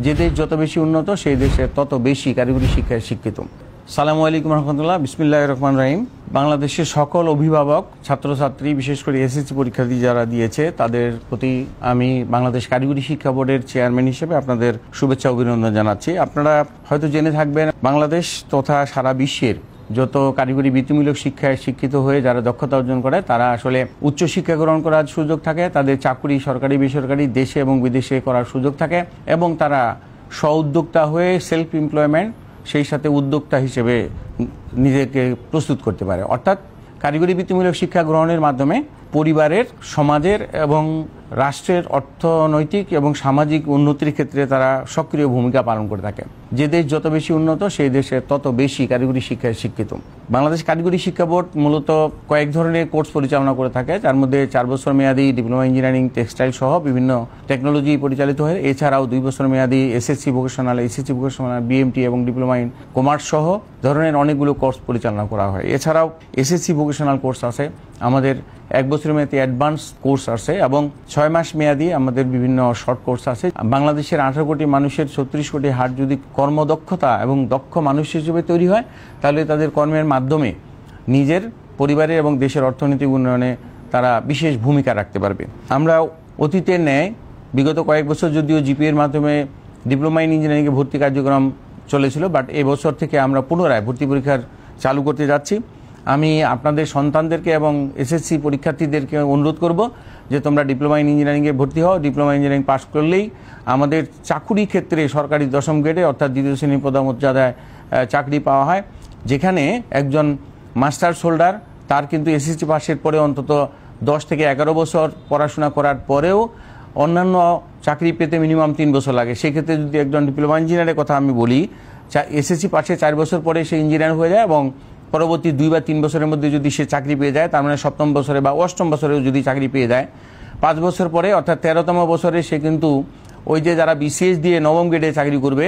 যে দেশ যত বেশি উন্নত সেই দেশে তত বেশি কারিগরি শিক্ষায় শিক্ষিত। সালামু আলাইকুম রহমতুল্লাহ, বিসমিল্লাহির রহমানির রহিম। বাংলাদেশের সকল অভিভাবক, ছাত্রছাত্রী, বিশেষ করে এসএসসি পরীক্ষার্থী যারা দিয়েছে তাদের প্রতি আমি বাংলাদেশ কারিগরি শিক্ষা বোর্ডের চেয়ারম্যান হিসেবে আপনাদের শুভেচ্ছা অভিনন্দন জানাচ্ছি। আপনারা হয়তো জেনে থাকবেন, বাংলাদেশ তথা সারা বিশ্বের যত কারিগরি বৃত্তিমূলক শিক্ষায় শিক্ষিত হয়ে যারা দক্ষতা অর্জন করে তারা আসলে উচ্চশিক্ষা গ্রহণ করার সুযোগ থাকে, তাদের চাকরি সরকারি বেসরকারি দেশে এবং বিদেশে করার সুযোগ থাকে এবং তারা স্ব-উদ্যোক্তা হয়ে সেলফ এমপ্লয়মেন্ট সেই সাথে উদ্যোক্তা হিসেবে নিজেকে প্রস্তুত করতে পারে। অর্থাৎ কারিগরি বৃত্তিমূলক শিক্ষা গ্রহণের মাধ্যমে পরিবারের, সমাজের এবং রাষ্ট্রের অর্থনৈতিক এবং সামাজিক উন্নতির ক্ষেত্রে তারা সক্রিয় ভূমিকা পালন করে থাকে। যে দেশ যত বেশি উন্নত সেই দেশে তত বেশি কারিগরি শিক্ষায় শিক্ষিত। বাংলাদেশ কারিগরি শিক্ষা বোর্ড মূলত কয়েক ধরনের কোর্স পরিচালনা করে থাকে, যার মধ্যে 4 বছর মেয়াদী ডিপ্লোমা ইঞ্জিনিয়ারিং টেক্সটাইল সহ বিভিন্ন টেকনোলজি পরিচালিত হয়। এছাড়াও 2 বছর মেয়াদী এসএসসি ভোকেশনাল, বিএমটি এবং ডিপ্লোমা ইন কমার্স সহ ধরনের অনেকগুলো কোর্স পরিচালনা করা হয়। এছাড়াও এসএসসি ভোকেশনাল কোর্স আছে, আমাদের 1 বছর মেয়াদী অ্যাডভান্স কোর্স আছে এবং 6 মাস মেয়াদী আমাদের বিভিন্ন শর্ট কোর্স আছে। বাংলাদেশের 18 কোটি মানুষের 36 কোটি হার যদি কর্মদক্ষতা এবং দক্ষ মানুষ হিসেবে তৈরি হয়, তাহলে তাদের কর্মের মাধ্যমে নিজের, পরিবারের এবং দেশের অর্থনৈতিক উন্নয়নে তারা বিশেষ ভূমিকা রাখতে পারবে। আমরা অতীতের ন্যায় বিগত কয়েক বছর যদিও জিপিএর মাধ্যমে ডিপ্লোমা ইন ইঞ্জিনিয়ারিংয়ে ভর্তি কার্যক্রম চলেছিল, বাট এবছর থেকে আমরা পুনরায় ভর্তি পরীক্ষার চালু করতে যাচ্ছি। আমি আপনাদের সন্তানদেরকে এবং এসএসসি পরীক্ষার্থীদেরকে অনুরোধ করব যে তোমরা ডিপ্লোমা ইন ইঞ্জিনিয়ারিংয়ে ভর্তি হও। ডিপ্লোমা ইঞ্জিনিয়ারিং পাস করলেই আমাদের চাকুরি ক্ষেত্রে সরকারি 10ম গ্রেডে অর্থাৎ 2য় শ্রেণীর পদমর্যাদায় চাকরি পাওয়া হয়, যেখানে একজন মাস্টার্স হোল্ডার তার কিন্তু এসএসসি পাসের পরে অন্তত 10 থেকে 11 বছর পড়াশোনা করার পরেও অন্যান্য চাকরি পেতে মিনিমাম 3 বছর লাগে। সেক্ষেত্রে যদি একজন ডিপ্লোমা ইঞ্জিনিয়ারের কথা আমি বলি, এসএসসি পাসে 4 বছর পরে সে ইঞ্জিনিয়ার হয়ে যায় এবং পরবর্তী 2 বা 3 বছরের মধ্যে যদি সে চাকরি পেয়ে যায়, তার মানে 7ম বছরে বা 8ম বছরেও যদি চাকরি পেয়ে যায়, 5 বছর পরে অর্থাৎ 13তম বছরে সে কিন্তু ওই যে যারা বিসিএস দিয়ে 9ম গ্রেডে চাকরি করবে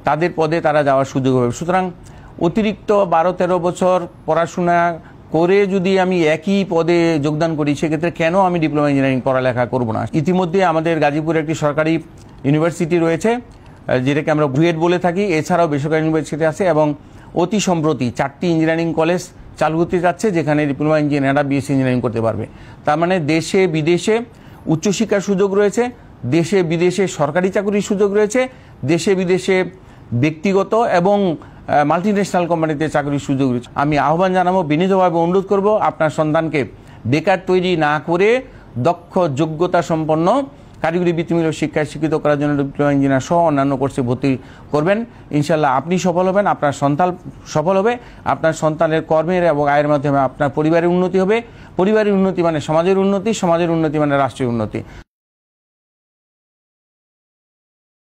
তাদের পদে তারা যাওয়ার সুযোগ হবে। সুতরাং অতিরিক্ত 12-13 বছর পড়াশোনা করে যদি আমি একই পদে যোগদান করি, সেক্ষেত্রে কেন আমি ডিপ্লোমা ইঞ্জিনিয়ারিং পড়ালেখা করব না? ইতিমধ্যে আমাদের গাজীপুরে একটি সরকারি ইউনিভার্সিটি রয়েছে, যেটাকে আমরা বুয়েট বলে থাকি। এছাড়াও বেসরকারি ইউনিভার্সিটি আছে এবং অতি সম্প্রতি 4টি ইঞ্জিনিয়ারিং কলেজ চালু হতে যাচ্ছে, যেখানে ডিপ্লোমা ইঞ্জিনিয়াররা বিএসসি ইঞ্জিনিয়ারিং করতে পারবে। তার মানে দেশে বিদেশে উচ্চশিক্ষার সুযোগ রয়েছে, দেশে বিদেশে সরকারি চাকরির সুযোগ রয়েছে, দেশে বিদেশে ব্যক্তিগত এবং মাল্টিন্যাশনাল কোম্পানিতে চাকরির সুযোগ রয়েছে। আমি আহ্বান জানাবো, বিনীতভাবে অনুরোধ করব, আপনার সন্তানকে বেকার তৈরি না করে দক্ষ, যোগ্যতা সম্পন্ন কারিগরি বৃত্তিমূলক শিক্ষায় শিক্ষিত করার জন্য ডিপ্লোমা ইঞ্জিনিয়ার সহ অন্যান্য কোর্সে ভর্তি করবেন। ইনশাল্লাহ আপনি সফল হবেন, আপনার সন্তান সফল হবে, আপনার সন্তানের কর্মের এবং আয়ের মাধ্যমে আপনার পরিবারের উন্নতি হবে। পরিবারের উন্নতি মানে সমাজের উন্নতি, সমাজের উন্নতি মানে রাষ্ট্রের উন্নতি।